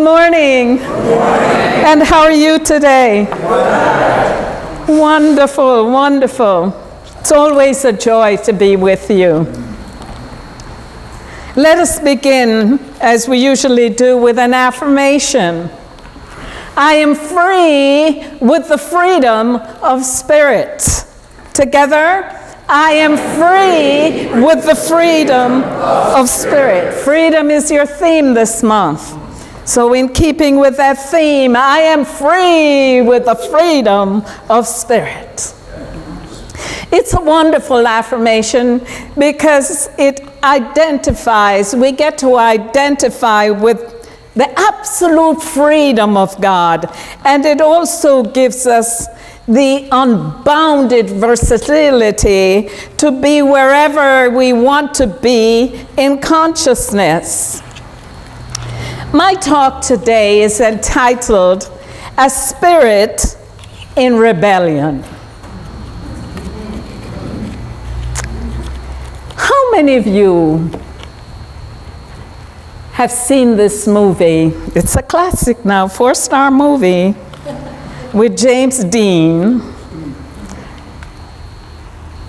Good morning. Good morning. And how are you today? Good. Wonderful, wonderful. It's always a joy to be with you. Let us begin, as we usually do, with an affirmation. I am free with the freedom of spirit. Together, I am free with the freedom of spirit. Freedom is your theme this month. So in keeping with that theme, I am free with the freedom of spirit. It's a wonderful affirmation because it identifies, we get to identify with the absolute freedom of God. And it also gives us the unbounded versatility to be wherever we want to be in consciousness. My talk today is entitled, A Spirit in Rebellion. How many of you have seen this movie? It's a classic now, 4-star movie with James Dean,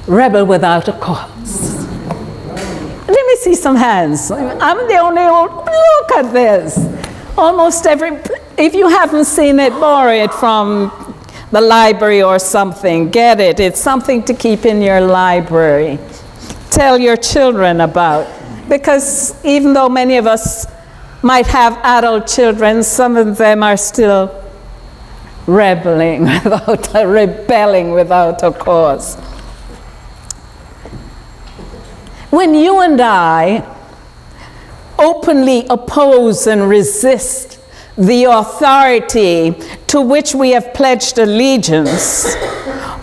Rebel Without a Cause. Let me see some hands. I'm the only old, look at this. Almost every, if you haven't seen it, borrow it from the library or something. Get it. It's something to keep in your library. Tell your children about. Because even though many of us might have adult children, some of them are still rebelling without a cause. When you and I openly oppose and resist the authority to which we have pledged allegiance,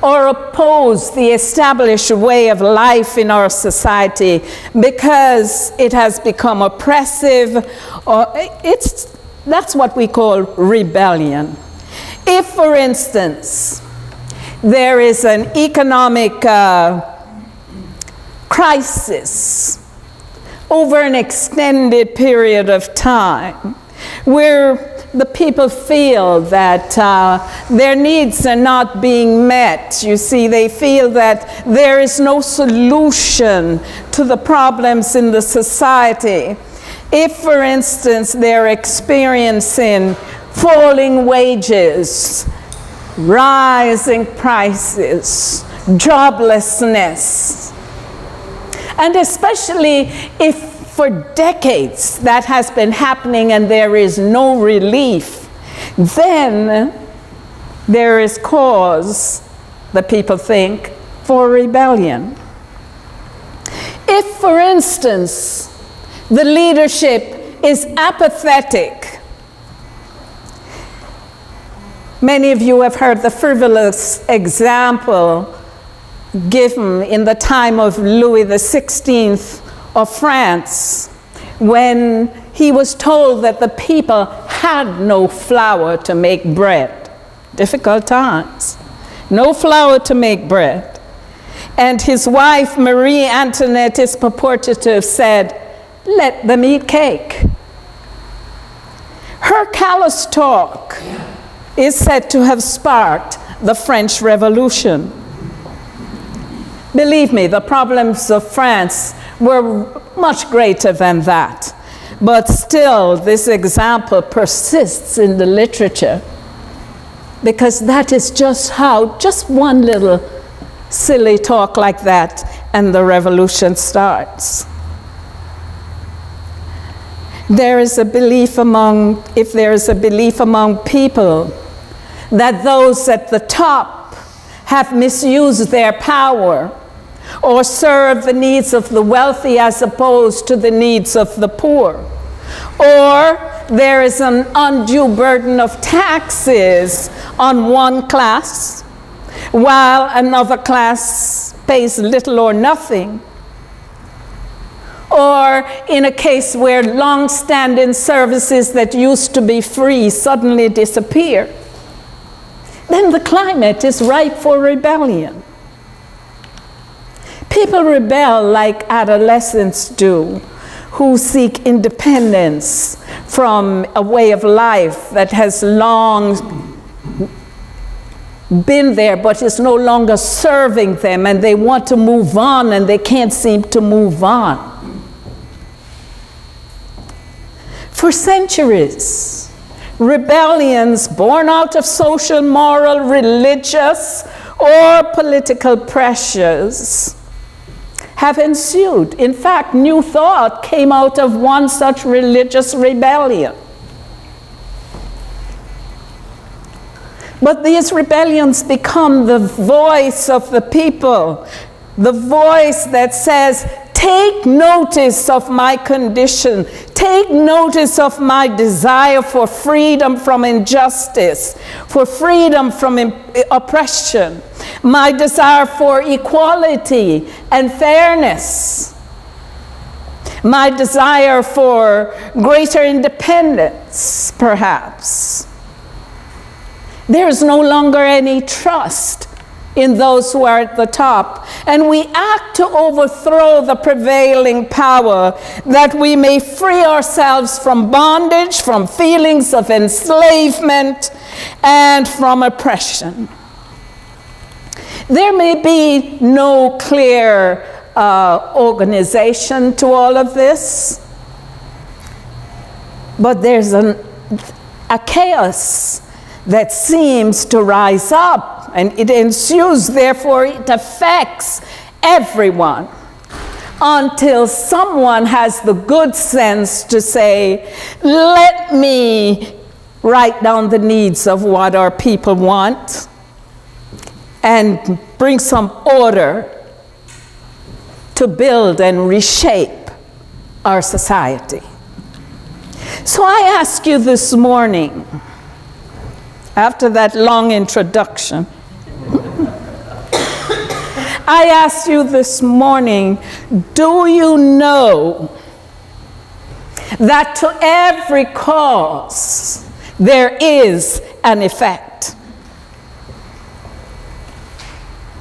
or oppose the established way of life in our society because it has become oppressive, or that's what we call rebellion. If, for instance, there is an economic crisis over an extended period of time where the people feel that their needs are not being met. You see, they feel that there is no solution to the problems in the society. If, for instance, they're experiencing falling wages, rising prices, joblessness, and especially if for decades that has been happening and there is no relief, then there is cause, the people think, for rebellion. If, for instance, the leadership is apathetic, many of you have heard the frivolous example given in the time of Louis XVI of France, when he was told that the people had no flour to make bread. Difficult times. No flour to make bread. And his wife, Marie Antoinette, is purported to have said, let them eat cake. Her callous talk is said to have sparked the French Revolution. Believe me, the problems of France were much greater than that. But still, this example persists in the literature because that is just how, just one little silly talk like that, and the revolution starts. There is a belief among, if there is a belief among people that those at the top have misused their power or serve the needs of the wealthy as opposed to the needs of the poor, or there is an undue burden of taxes on one class while another class pays little or nothing, or in a case where long-standing services that used to be free suddenly disappear, then the climate is ripe for rebellion. People rebel like adolescents do, who seek independence from a way of life that has long been there but is no longer serving them, and they want to move on and they can't seem to move on. For centuries, rebellions born out of social, moral, religious, or political pressures have ensued. In fact, New Thought came out of one such religious rebellion. But these rebellions become the voice of the people, the voice that says, take notice of my condition, take notice of my desire for freedom from injustice, for freedom from oppression, my desire for equality and fairness, my desire for greater independence, perhaps. There is no longer any trust in those who are at the top, and we act to overthrow the prevailing power that we may free ourselves from bondage, from feelings of enslavement, and from oppression. There may be no clear organization to all of this, but there's a chaos that seems to rise up, and it ensues, therefore it affects everyone, until someone has the good sense to say, let me write down the needs of what our people want and bring some order to build and reshape our society. So I ask you this morning, after that long introduction, I ask you this morning, do you know that to every cause there is an effect?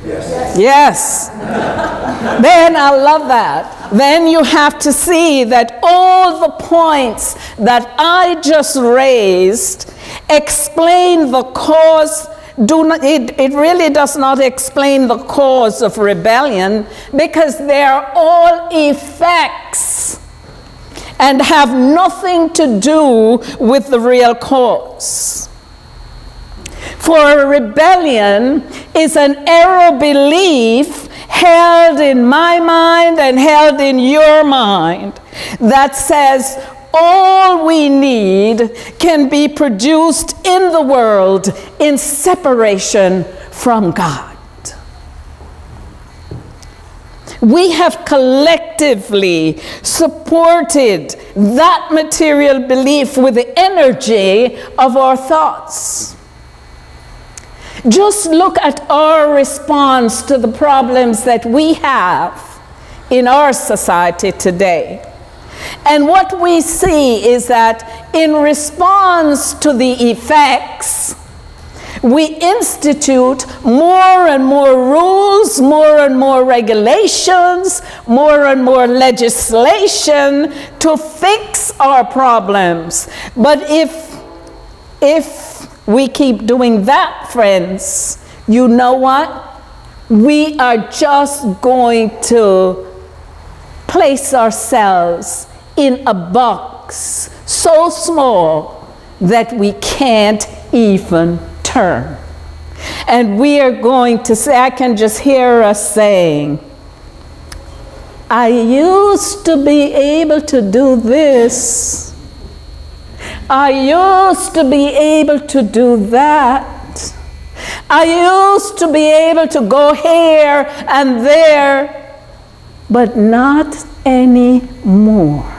Yes. Then I love that. Then you have to see that all the points that I just raised explain the cause. It really does not explain the cause of rebellion, because they are all effects and have nothing to do with the real cause. For a rebellion is an error belief held in my mind and held in your mind that says all we need can be produced in the world in separation from God. We have collectively supported that material belief with the energy of our thoughts. Just look at our response to the problems that we have in our society today. And what we see is that in response to the effects, we institute more and more rules, more and more regulations, more and more legislation to fix our problems. But if we keep doing that, friends, you know what? We are just going to place ourselves in a box so small that we can't even turn. And we are going to say, I can just hear us saying, I used to be able to do this. I used to be able to do that. I used to be able to go here and there, but not anymore.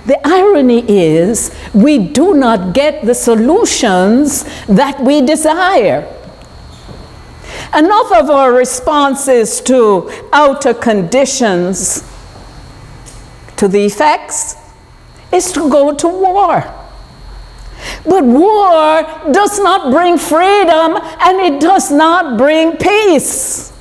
The irony is, we do not get the solutions that we desire. Enough of our responses to outer conditions, to the effects, is to go to war. But war does not bring freedom, and it does not bring peace.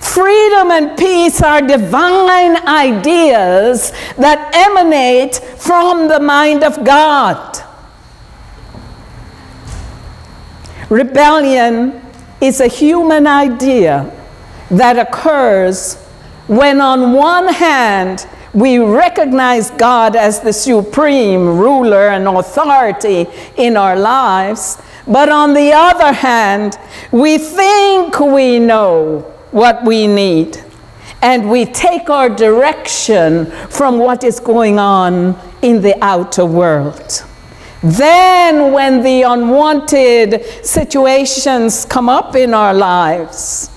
Freedom and peace are divine ideas that emanate from the mind of God. Rebellion is a human idea that occurs when, on one hand, we recognize God as the supreme ruler and authority in our lives, but on the other hand, we think we know what we need, and we take our direction from what is going on in the outer world. Then, when the unwanted situations come up in our lives,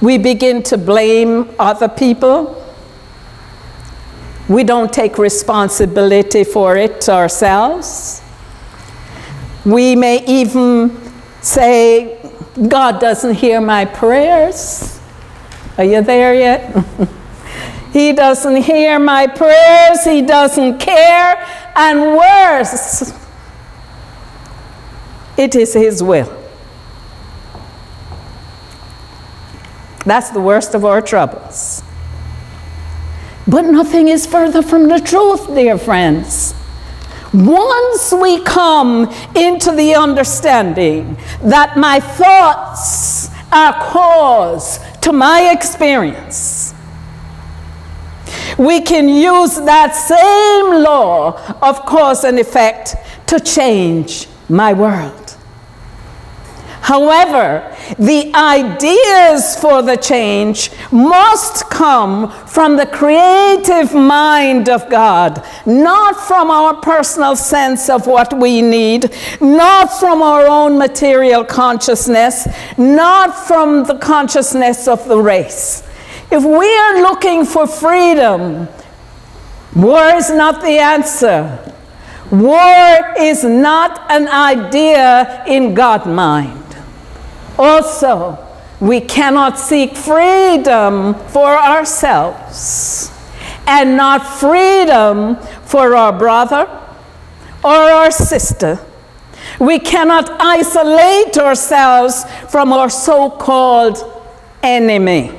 we begin to blame other people. We don't take responsibility for it ourselves. We may even say, God doesn't hear my prayers. Are you there yet? He doesn't hear my prayers. He doesn't care. And worse, it is his will. That's the worst of our troubles. But nothing is further from the truth, dear friends. Once we come into the understanding that my thoughts are cause to my experience, we can use that same law of cause and effect to change my world. However, the ideas for the change must come from the creative mind of God, not from our personal sense of what we need, not from our own material consciousness, not from the consciousness of the race. If we are looking for freedom, war is not the answer. War is not an idea in God's mind. Also, we cannot seek freedom for ourselves and not freedom for our brother or our sister. We cannot isolate ourselves from our so-called enemy.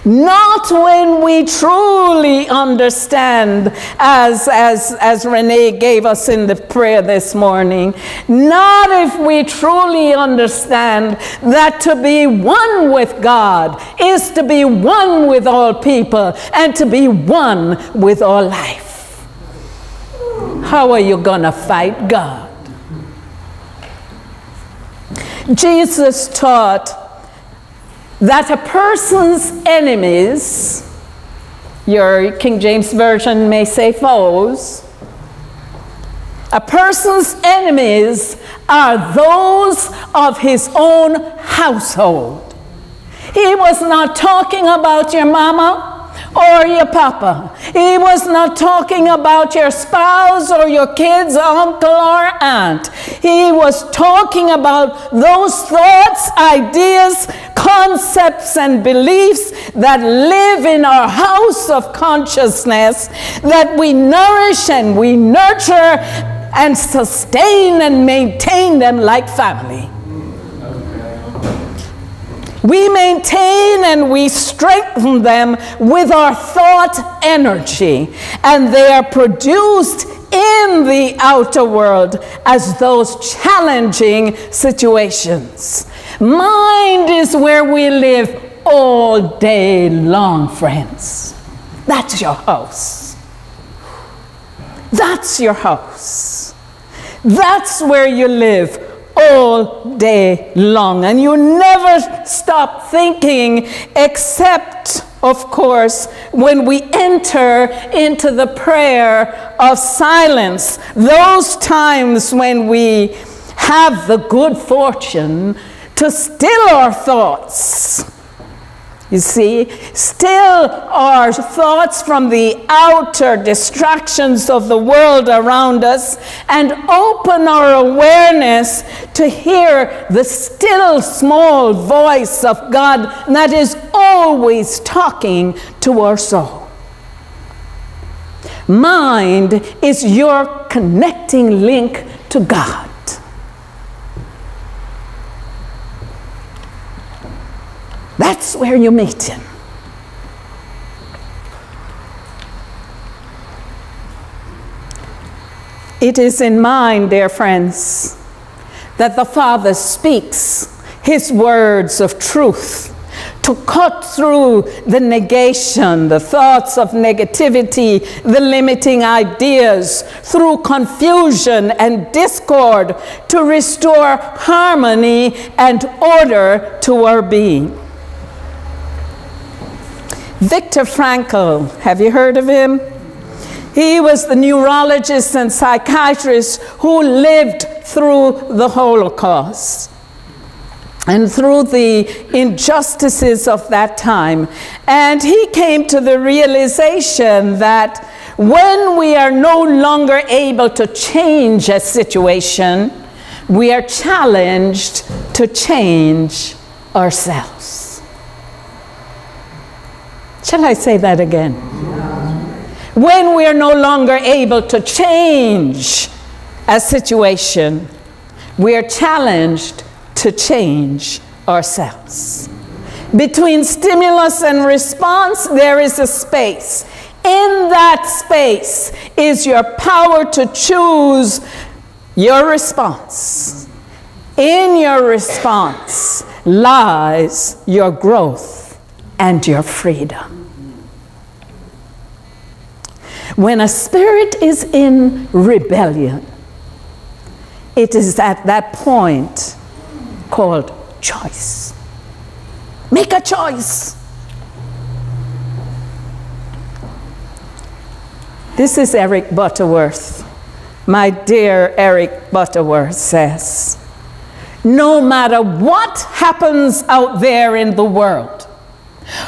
Not when we truly understand, as Renee gave us in the prayer this morning, not if we truly understand that to be one with God is to be one with all people and to be one with all life. How are you going to fight God? Jesus taught that a person's enemies, your King James Version may say foes, a person's enemies are those of his own household. He was not talking about your mama or your papa. He was not talking about your spouse or your kids, uncle or aunt. He was talking about those thoughts, ideas, concepts, and beliefs that live in our house of consciousness, that we nourish and we nurture and sustain and maintain them like family. We maintain and we strengthen them with our thought energy, and they are produced in the outer world as those challenging situations. Mind is where we live all day long, friends. That's your house. That's your house. That's where you live all day long, and you never stop thinking, except, of course, when we enter into the prayer of silence, those times when we have the good fortune to still our thoughts. You see, still our thoughts from the outer distractions of the world around us, and open our awareness to hear the still small voice of God that is always talking to our soul. Mind is your connecting link to God. That's where you meet him. It is in mind, dear friends, that the Father speaks his words of truth to cut through the negation, the thoughts of negativity, the limiting ideas, through confusion and discord, to restore harmony and order to our being. Viktor Frankl, have you heard of him? He was the neurologist and psychiatrist who lived through the Holocaust and through the injustices of that time. And he came to the realization that when we are no longer able to change a situation, we are challenged to change ourselves. Shall I say that again? When we are no longer able to change a situation, we are challenged to change ourselves. Between stimulus and response, there is a space. In that space is your power to choose your response. In your response lies your growth and your freedom. When a spirit is in rebellion, it is at that point called choice. Make a choice. This is Eric Butterworth. My dear Eric Butterworth says, no matter what happens out there in the world,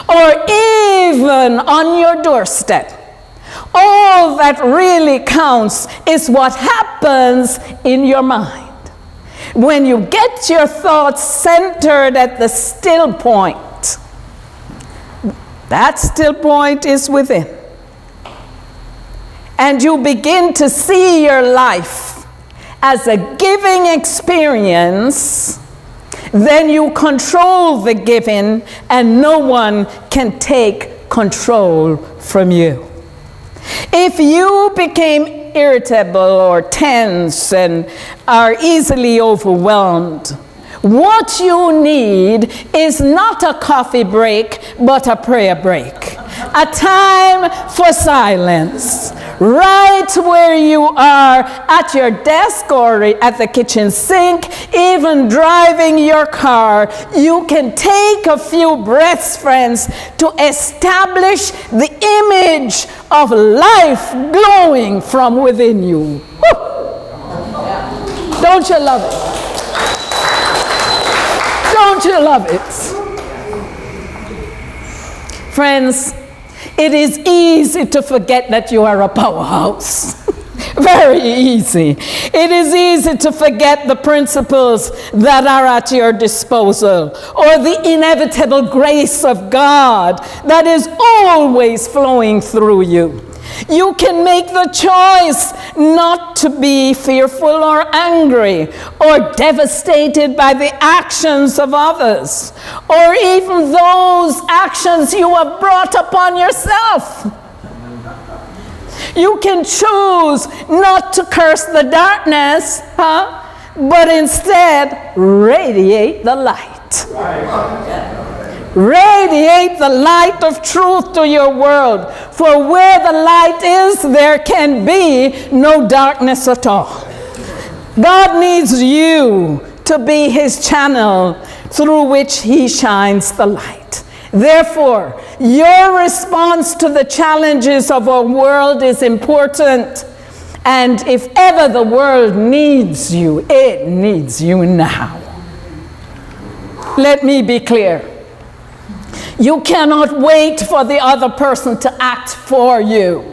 or even on your doorstep, all that really counts is what happens in your mind. When you get your thoughts centered at the still point, that still point is within. And you begin to see your life as a giving experience, then you control the giving and no one can take control from you. If you became irritable or tense and are easily overwhelmed, what you need is not a coffee break, but a prayer break. A time for silence. Right where you are, at your desk or at the kitchen sink, even driving your car, you can take a few breaths, friends, to establish the image of life glowing from within you. Woo! Don't you love it? Don't you love it? Friends, it is easy to forget that you are a powerhouse. Very easy. It is easy to forget the principles that are at your disposal, or the inevitable grace of God that is always flowing through you. You can make the choice not to be fearful or angry or devastated by the actions of others, or even those actions you have brought upon yourself. You can choose not to curse the darkness, but instead radiate the light. Radiate the light of truth to your world. For where the light is, there can be no darkness at all. God needs you to be his channel through which he shines the light. Therefore, your response to the challenges of our world is important. And if ever the world needs you, it needs you now. Let me be clear. You cannot wait for the other person to act for you.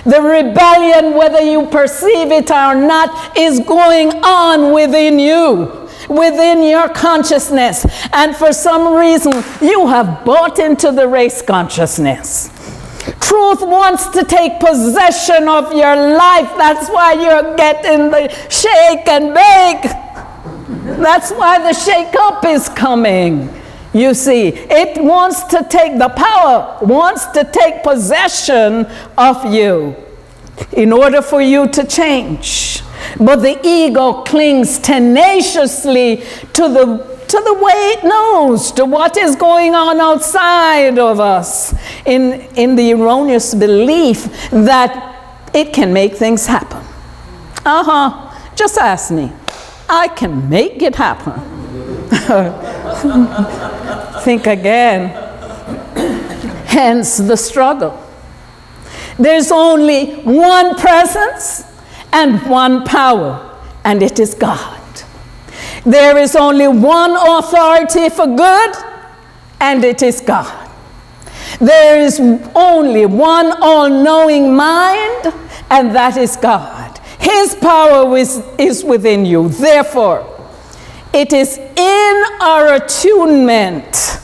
The rebellion, whether you perceive it or not, is going on within you, within your consciousness. And for some reason, you have bought into the race consciousness. Truth wants to take possession of your life. That's why you're getting the shake and bake. That's why the shake up is coming. You see, it wants to take the power, wants to take possession of you in order for you to change. But the ego clings tenaciously to the way it knows, to what is going on outside of us, in the erroneous belief that it can make things happen. Just ask me. I can make it happen. Think again. Hence the struggle. There's only one presence and one power, and it is God. There is only one authority for good, and it is God. There is only one all-knowing mind, and that is God. His power is within you. Therefore, it is in our attunement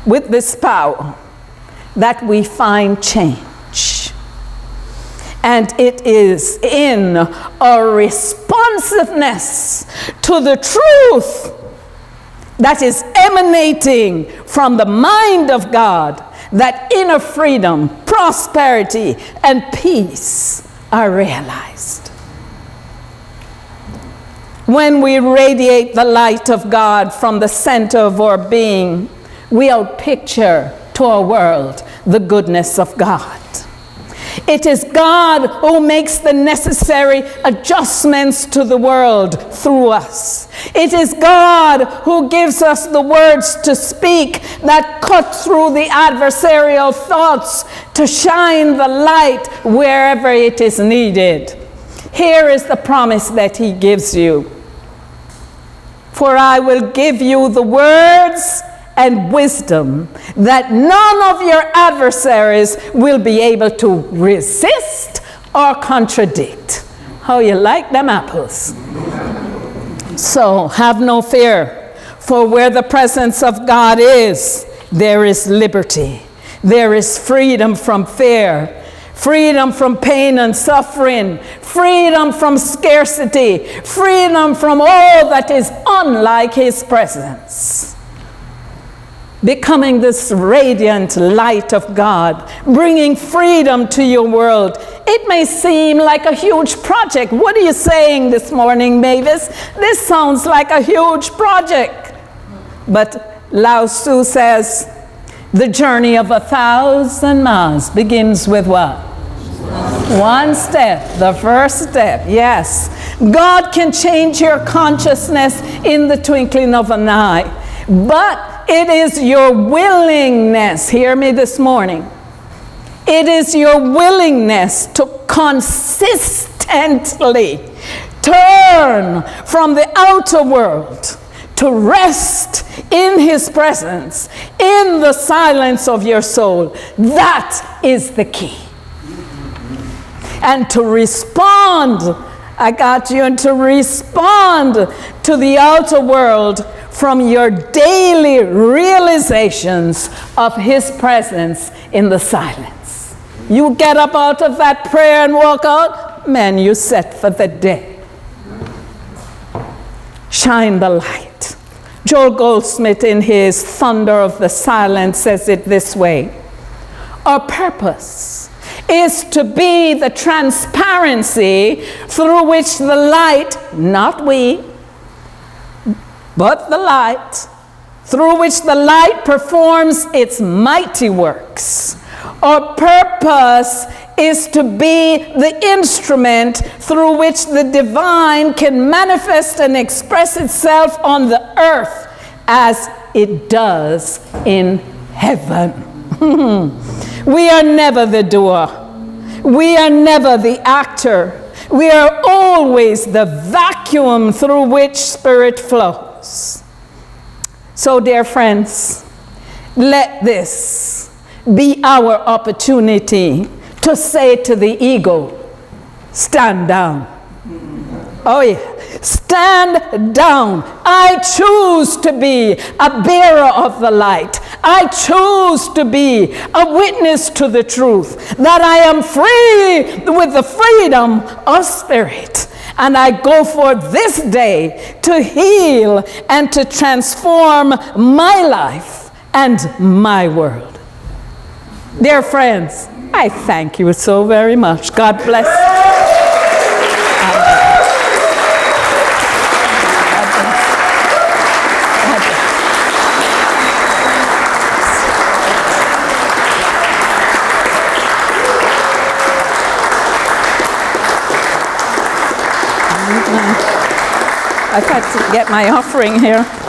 with this power that we find change. And it is in our responsiveness to the truth that is emanating from the mind of God that inner freedom, prosperity, and peace are realized. When we radiate the light of God from the center of our being, we outpicture to our world the goodness of God. It is God who makes the necessary adjustments to the world through us. It is God who gives us the words to speak that cut through the adversarial thoughts to shine the light wherever it is needed. Here is the promise that He gives you. For I will give you the words and wisdom that none of your adversaries will be able to resist or contradict. How you like them apples? So have no fear, for where the presence of God is, there is liberty. There is freedom from fear, freedom from pain and suffering, freedom from scarcity, freedom from all that is unlike His presence. Becoming this radiant light of God, bringing freedom to your world. It may seem like a huge project. What are you saying this morning, Mavis? This sounds like a huge project. But Lao Tzu says, the journey of 1,000 miles begins with what? One step, the first step, yes. God can change your consciousness in the twinkling of an eye. But it is your willingness, hear me this morning, it is your willingness to consistently turn from the outer world to rest in His presence, in the silence of your soul. That is the key. And to respond, I got you, and to respond to the outer world from your daily realizations of His presence in the silence. You get up out of that prayer and walk out, man, you set for the day. Shine the light. Joel Goldsmith, in his Thunder of the Silence, says it this way: our purpose is to be the transparency through which the light, not we, but the light, through which the light performs its mighty works. Our purpose is to be the instrument through which the divine can manifest and express itself on the earth as it does in heaven. We are never the doer. We are never the actor. We are always the vacuum through which spirit flows. So, dear friends, let this be our opportunity to say to the ego, stand down. Oh yeah, stand down. I choose to be a bearer of the light. I choose to be a witness to the truth, that I am free with the freedom of spirit. And I go forth this day to heal and to transform my life and my world. Dear friends, I thank you so very much. God bless you. I've got to get my offering here.